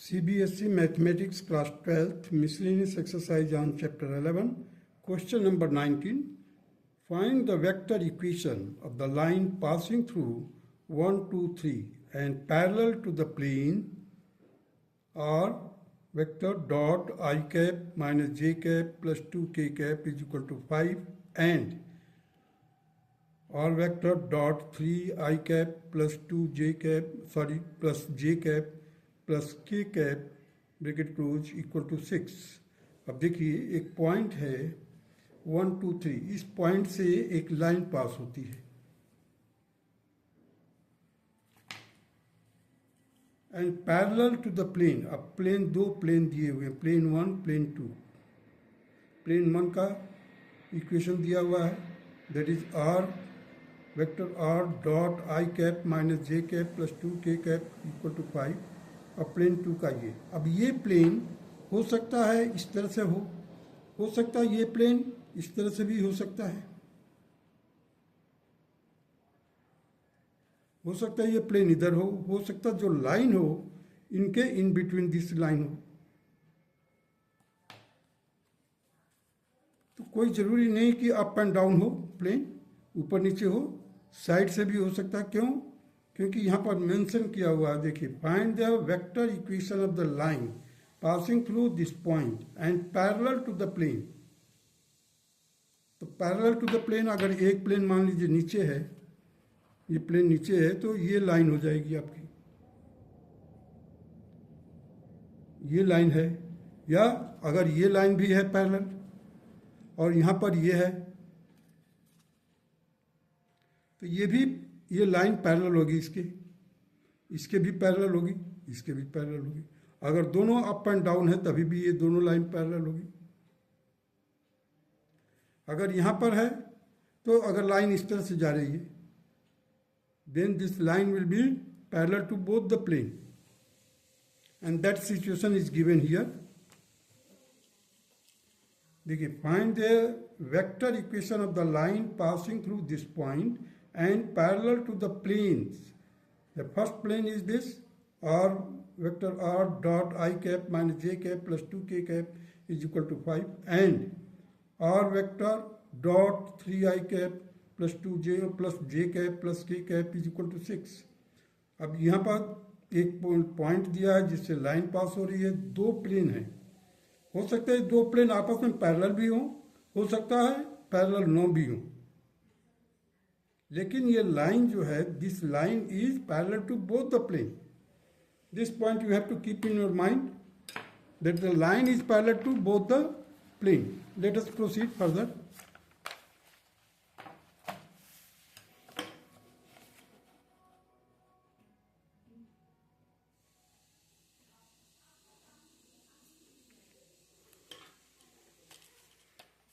CBSE Mathematics Class 12th Miscellaneous Exercise on Chapter 11. Question number 19. Find the vector equation of the line passing through 1, 2, 3 and parallel to the plane R vector dot I cap minus j cap plus 2k cap is equal to 5 and R vector dot 3 I cap plus 2 j cap plus j cap plus K cap bracket close equal to 6। अब देखिए एक point है 1, 2, 3, इस point से एक line pass होती है and parallel to the plane. अब प्लेन दो प्लेन दिए हुए हैं, प्लेन 1 प्लेन 2। प्लेन 1 का इक्वेशन दिया हुआ है that is r vector r dot i cap minus j cap plus 2k cap equal to 5 और प्लेन 2 का ये। अब ये प्लेन हो सकता है इस तरह से हो सकता है ये प्लेन इस तरह से भी हो सकता है ये प्लेन इधर हो सकता है जो लाइन हो इनके इन बिटवीन दिस लाइन हो। तो कोई जरूरी नहीं कि अप एंड डाउन हो, प्लेन ऊपर नीचे हो, साइड से भी हो सकता है। क्यों? क्योंकि यहाँ पर मेंशन किया हुआ है, देखिए find the vector equation of the line passing through this point and parallel to the plane. तो पैरेलल टू द प्लेन, अगर एक प्लेन मान लीजिए नीचे है, ये प्लेन नीचे है तो ये लाइन हो जाएगी आपकी, ये लाइन है। या अगर ये लाइन भी है पैरेलल और यहाँ पर ये है तो ये लाइन पैरेलल होगी, इसके भी पैरेलल होगी, इसके भी पैरेलल होगी। अगर दोनों अप एंड डाउन है तभी भी ये दोनों लाइन पैरेलल होगी। अगर यहाँ पर है तो अगर लाइन इस तरह से जा रही है then this line will be parallel to both the plane and that situation is given here. देखिए find the vector equation of the line passing through this point and parallel to the planes. The first plane is this r vector r dot I cap minus j cap plus 2k cap is equal to 5 and r vector dot 3 I cap plus 2j plus j cap plus k cap is equal to 6। अब यहाँ पर एक point दिया है जिससे line पास हो रही है, दो प्लेन है। हो सकता है दो प्लेन आपस में पैरेलल भी हो सकता है पैरेलल नो भी हो, लेकिन ये लाइन जो है this line is parallel to both the plane. This point you have to keep in your mind that the line is parallel to both the plane. Let us proceed further.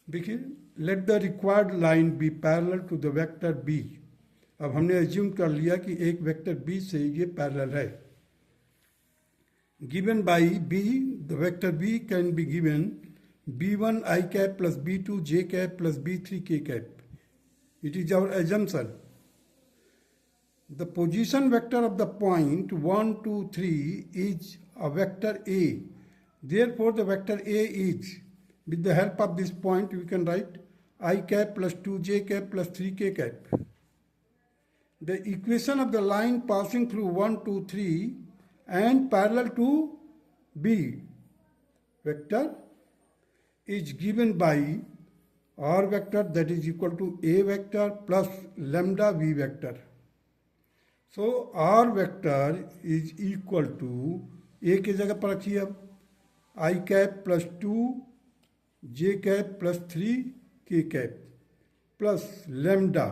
देखिए let the required line be parallel to the vector B. अब हमने assume कर लिया कि एक vector B से ये parallel है। Given by b, the vector b can be given b1 I cap plus b2 j cap plus b3 k cap. It is our assumption. The position vector of the point 1, 2, 3 is a vector A. Therefore, the vector A is, with the help of this point, we can write I cap plus 2j cap plus 3k cap. The equation of the line passing through 1, 2, 3 and parallel to B vector is given by R vector, that is equal to A vector plus lambda V vector. So R vector is equal to, A की जगह पर रखिए अब I cap plus 2 j cap plus 3 k cap plus lambda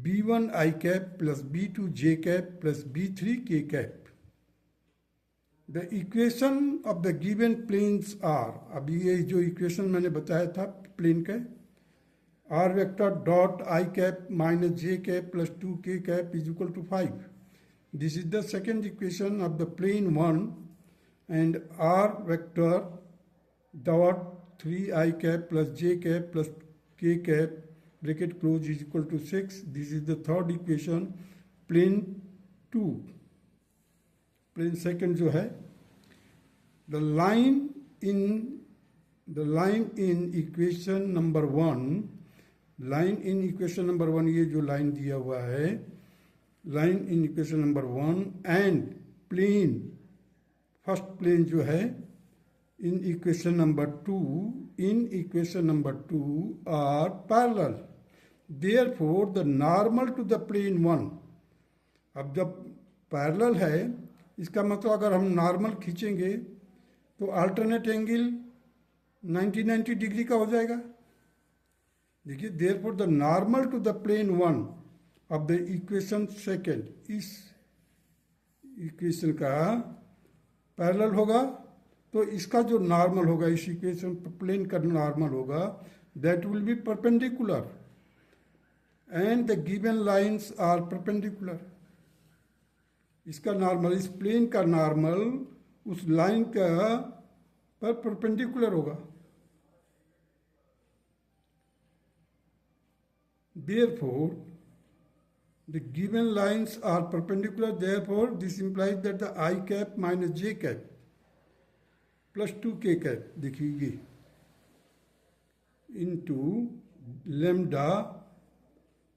b1 I cap plus b2 j cap plus b3 k cap. The equation of the given planes are, अभी ये जो equation मैंने बताया था प्लेन का, R vector dot I cap minus j cap plus 2k cap is equal to 5. This is the second equation of the plane 1 and R vector dot 3 I cap plus j cap plus k cap bracket close is equal to 6. This is the third equation, plane 2. Plane second जो है, the line in equation number one, ये जो line दिया हुआ है, line in equation number 1 and plane, first plane जो है in equation number 2 are parallel, therefore the normal to the plane 1। अब जब पैरेलल है, इसका मतलब अगर हम नॉर्मल खींचेंगे तो अल्टरनेट एंगल 90 डिग्री का हो जाएगा। देखिए, therefore the normal to the plane 1 of the equation second, इस इक्वेशन का पैरेलल होगा तो इसका जो नॉर्मल होगा, इस इक्वेशन प्लेन का नॉर्मल होगा, that will be perpendicular and the given lines are perpendicular. इसका नॉर्मल, इस प्लेन का नॉर्मल उस लाइन का पर परपेंडिकुलर होगा। Therefore, the given lines are perpendicular. Therefore, this implies that the I cap minus j cap plus 2k cap, देखिए ये, into lambda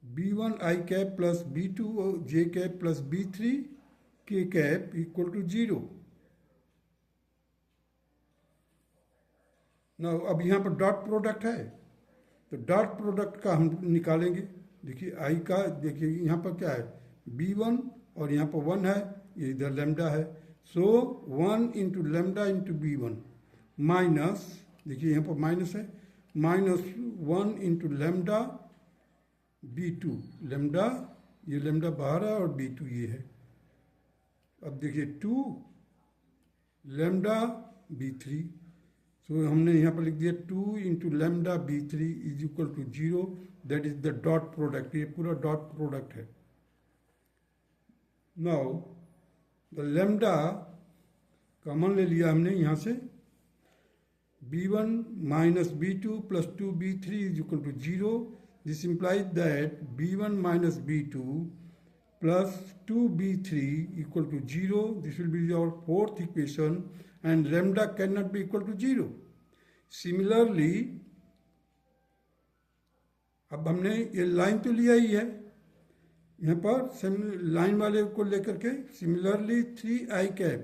b1 I cap plus b2 j cap plus b3 k cap equal to 0। Now, अब यहाँ पर dot product है, तो dot product का हम निकालेंगे। देखिए आई का, देखिए यहाँ पर क्या है, b1 और यहाँ पर 1 है, ये इधर लेमडा है, सो 1 into lambda into b1 minus, देखिए यहाँ पर माइनस है, -1 इंटू लेमडा b2, लेमडा, ये लेमडा बाहर है और b2 ये है। अब देखिए 2 लेमडा b3, तो हमने यहाँ पर लिख दिया 2 into lambda b3 is equal to 0, that is the dot product, ये पूरा डॉट प्रोडक्ट है। नाउ द लेमडा कॉमन ले लिया हमने यहाँ से, b1 minus b2 plus 2b3 is equal to 0, this implies that b1 minus b2 plus 2b3 equal to 0, this will be our fourth equation and lambda cannot be equal to 0. Similarly, अब हमने ये line तो लिया ही है, यहाँ पर line वाले को लेकर के, similarly 3i cap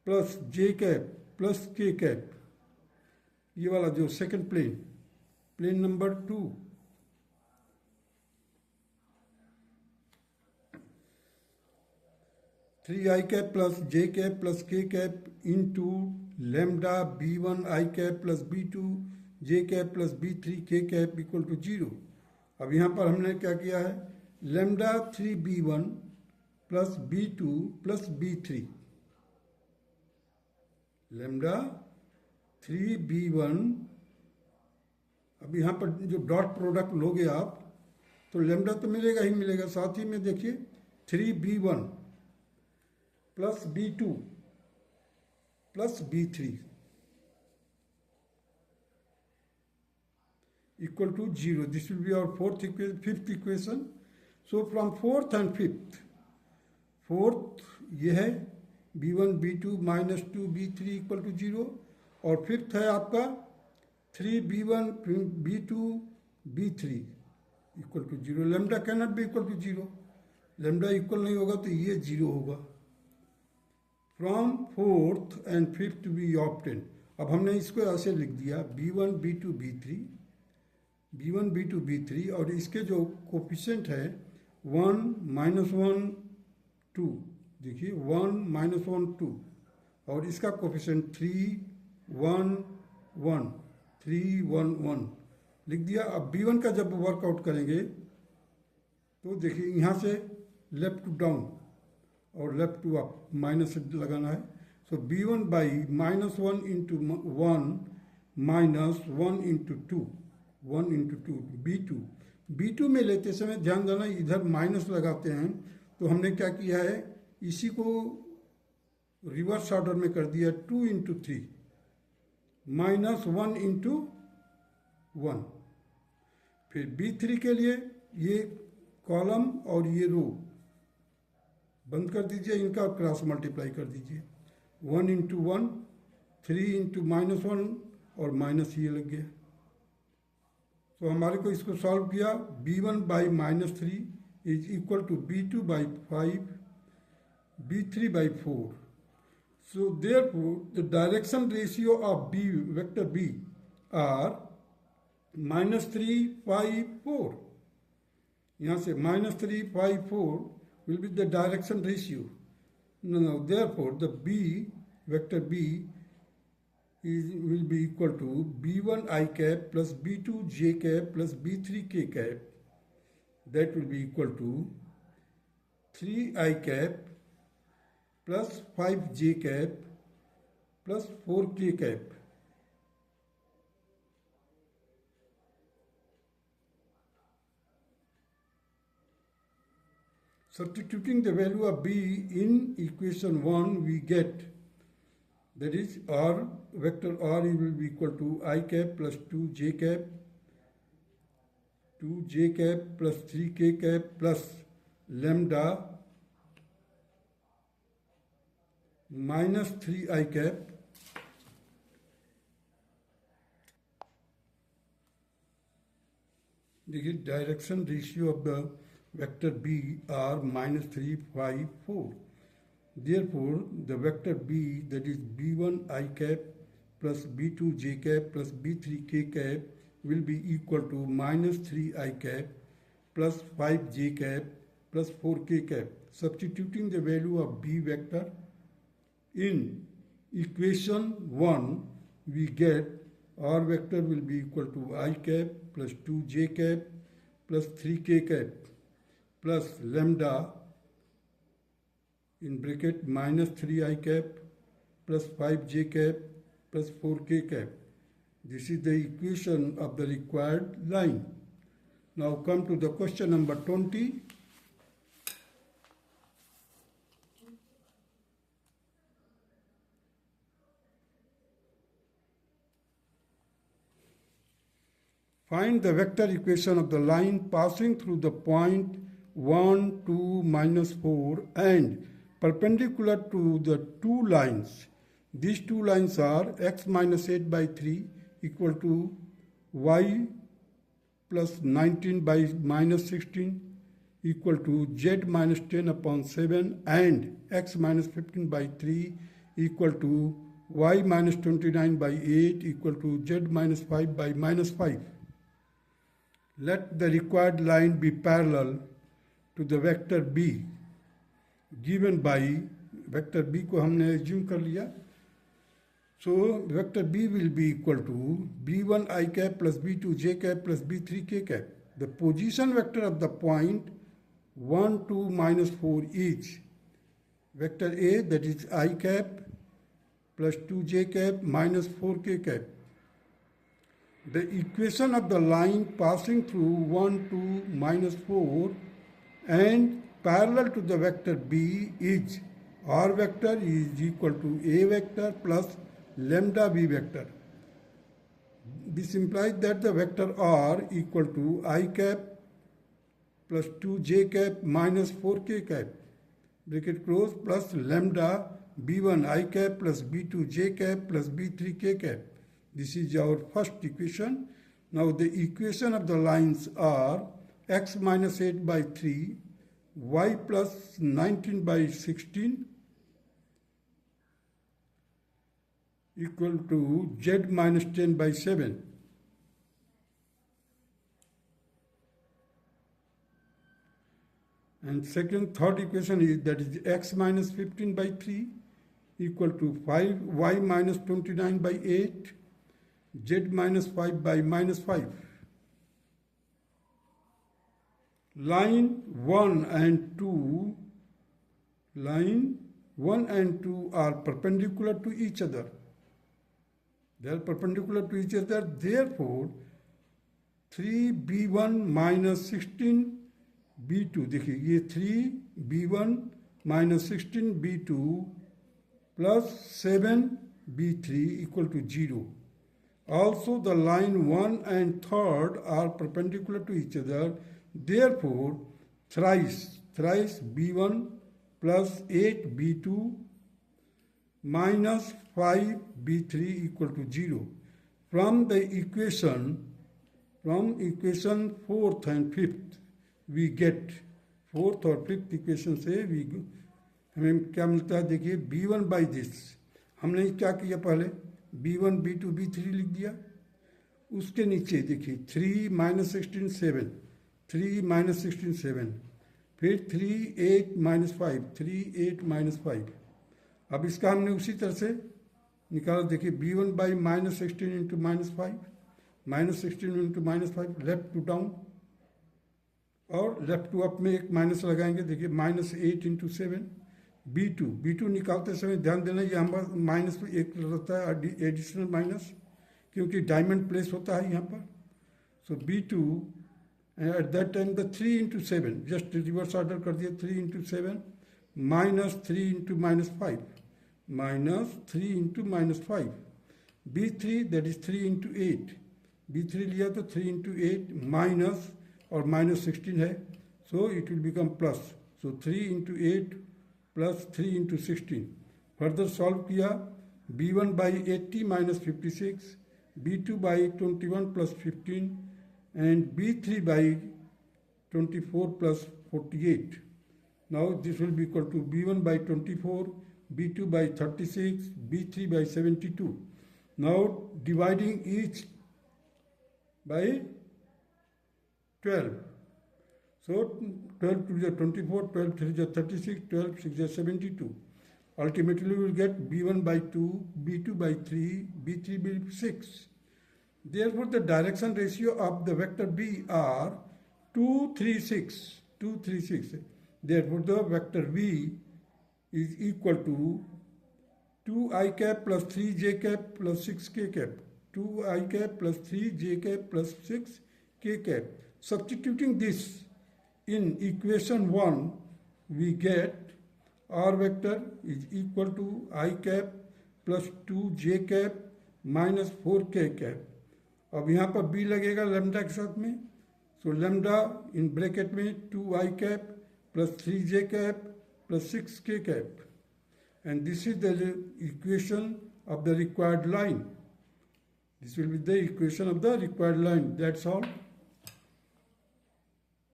plus j cap plus k cap, ये वाला जो second plane, plane number 2, three I cap plus J cap plus K cap into lambda b1 I cap plus b2 J cap plus b3 K cap equal to 0। अब यहाँ पर हमने क्या किया है, lambda 3b1 plus b2 plus b3, lambda 3b1, अब यहाँ पर जो डॉट प्रोडक्ट लोगे आप तो लेमडा तो मिलेगा ही मिलेगा, साथ ही में देखिए 3b1 plus b2 plus b3 equal to 0. This will be our fifth equation. So from fourth and fifth, fourth ये है b1 b2 minus 2 b3 equal to 0, और फिफ्थ है आपका 3b1 b2 b3 equal to 0. Lambda cannot be equal to 0, lambda equal नहीं होगा तो ये 0 होगा। From fourth and fifth we obtain, अब हमने इसको ऐसे लिख दिया b1 b2 b3, b1 b2 b3, और इसके जो कोफिशिएंट है 1 -1 2, देखिए 1 -1 2, और इसका कोफिशिएंट 3 1 1 3 1 1 लिख दिया। अब b1 का जब वर्कआउट करेंगे तो देखिए यहाँ से लेफ्ट टू डाउन और लेफ्ट टू अप माइनस लगाना है, सो b1 by -1 into 1 minus 1 into 2, 1 into 2 b2 में लेते समय ध्यान देना इधर माइनस लगाते हैं, तो हमने क्या किया है इसी को रिवर्स ऑर्डर में कर दिया, 2 इंटू 3 माइनस 1 इंटू 1। फिर b3 के लिए ये कॉलम और ये रो, बंद कर दीजिए इनका और क्रॉस मल्टीप्लाई कर दीजिए। 1 इंटू 1, 3 इंटू -1 और माइनस ये लग गया। तो हमारे को इसको सॉल्व किया, b1 by -3 is equal to b2 by 5, b3 by 4. So therefore, the direction ratio of B vector B are -3, 5, 4. यहाँ से -3, 5, 4 will be the direction ratio. Now therefore, the B vector B will be equal to B1 I cap plus B2 J cap plus B3 K cap. That will be equal to 3 I cap plus 5 J cap plus 4 K cap. Substituting the value of B in equation 1, we get, that is R, vector R will be equal to I cap plus 2 J cap, 2 J cap plus 3 K cap plus lambda minus 3 I cap देखिए direction ratio of the vector B are -3, 5, 4. Therefore, the vector B, that is B1 I cap plus B2 J cap plus B3 K cap will be equal to -3 I cap plus 5 J cap plus 4 K cap. Substituting the value of B vector in equation 1, we get R vector will be equal to I cap plus 2 J cap plus 3 K cap plus lambda in bracket -3 I cap plus 5 J cap plus 4 K cap. This is the equation of the required line. Now come to the question number 20. Find the vector equation of the line passing through the point 1, 2, -4 and perpendicular to the two lines. These two lines are x minus 8 by 3 equal to y plus 19 by -16 equal to z minus 10 upon 7 and x minus 15 by 3 equal to y minus 29 by 8 equal to z minus 5 by -5. Let the required line be parallel to the vector B given by vector B को हमने assume कर लिया. So vector B will be equal to B1 I cap plus B2 J cap plus B3 K cap. The position vector of the point 1, 2, -4 is vector A, that is I cap plus 2 J cap minus 4 K cap. The equation of the line passing through 1, 2, -4 and parallel to the vector B is R vector is equal to A vector plus lambda B vector. This implies that the vector R equal to I cap plus 2 J cap minus 4 K cap, bracket close, plus lambda B1 I cap plus B2 J cap plus B3 K cap. This is our first equation. Now the equation of the lines are x minus 8 by 3, y plus 19 by 16 equal to z minus 10 by 7. And third equation is, that is x minus 15 by 3 equal to 5, y minus 29 by 8, z minus 5 by -5. Line 1 and 2 are perpendicular to each other. They are perpendicular to each other. Therefore, 3b1 minus 16b2. देखिए ये 3b1 minus 16b2 plus 7b3 equal to 0. Also, the line 1 and 3rd are perpendicular to each other. Therefore, thrice b1 plus 8b2 minus 5b3 equal to 0. From equation 4th and 5th we get 4th और 5th equation से हमें क्या मिलता है, देखिए b1 by this, हमने क्या किया पहले b1 b2 b3 लिख दिया, उसके नीचे देखिए 3 माइनस 16 7, 3 माइनस 16 7, फिर 3 8 माइनस 5, 3 8 माइनस 5। अब इसका हमने उसी तरह से निकाला, देखिए b1 by minus 16 into minus 5, minus 16 into minus 5, left to down और लेफ्ट टू अप में एक माइनस लगाएंगे, देखिए माइनस 8 इंटू 7। b2 निकालते समय ध्यान देना ये हमारा माइनस एक रहता है एडिशनल माइनस, क्योंकि डायमंड प्लेस होता है यहाँ पर। सो b2 at that time the 3 into 7, just reverse order कर दिया, 3 into 7 minus 3 into minus 5, minus 3 into minus 5। b3 that is 3 into 8, b3 लिया तो 3 इंटू 8 माइनस और माइनस 16 है, so it will become plus, so 3 into 8 plus 3 into 16। Further solve किया, b1 by 80 minus 56, b2 by 21 plus 15 and b3 by 24 plus 48। Now this will be equal to b1 by 24, b2 by 36, b3 by 72। Now dividing each by 12. So 12 to the 24, 12 3 is 36, 12 6 is 72. Ultimately we will get b1 by 2, b2 by 3, b3 by 6. Therefore the direction ratio of the vector b are 2 3 6, 2 3 6. Therefore the vector v is equal to 2i cap plus 3j cap plus 6k cap, 2i cap plus 3j cap plus 6k cap. Substituting this in equation 1, we get r vector is equal to I cap plus 2j cap minus 4k cap. अब यहाँ पर b लगेगा lambda के साथ में, सो lambda in bracket में 2i cap plus 3j cap plus 6k cap, and this is the equation of the required line. This will be the equation of the required line. That's all.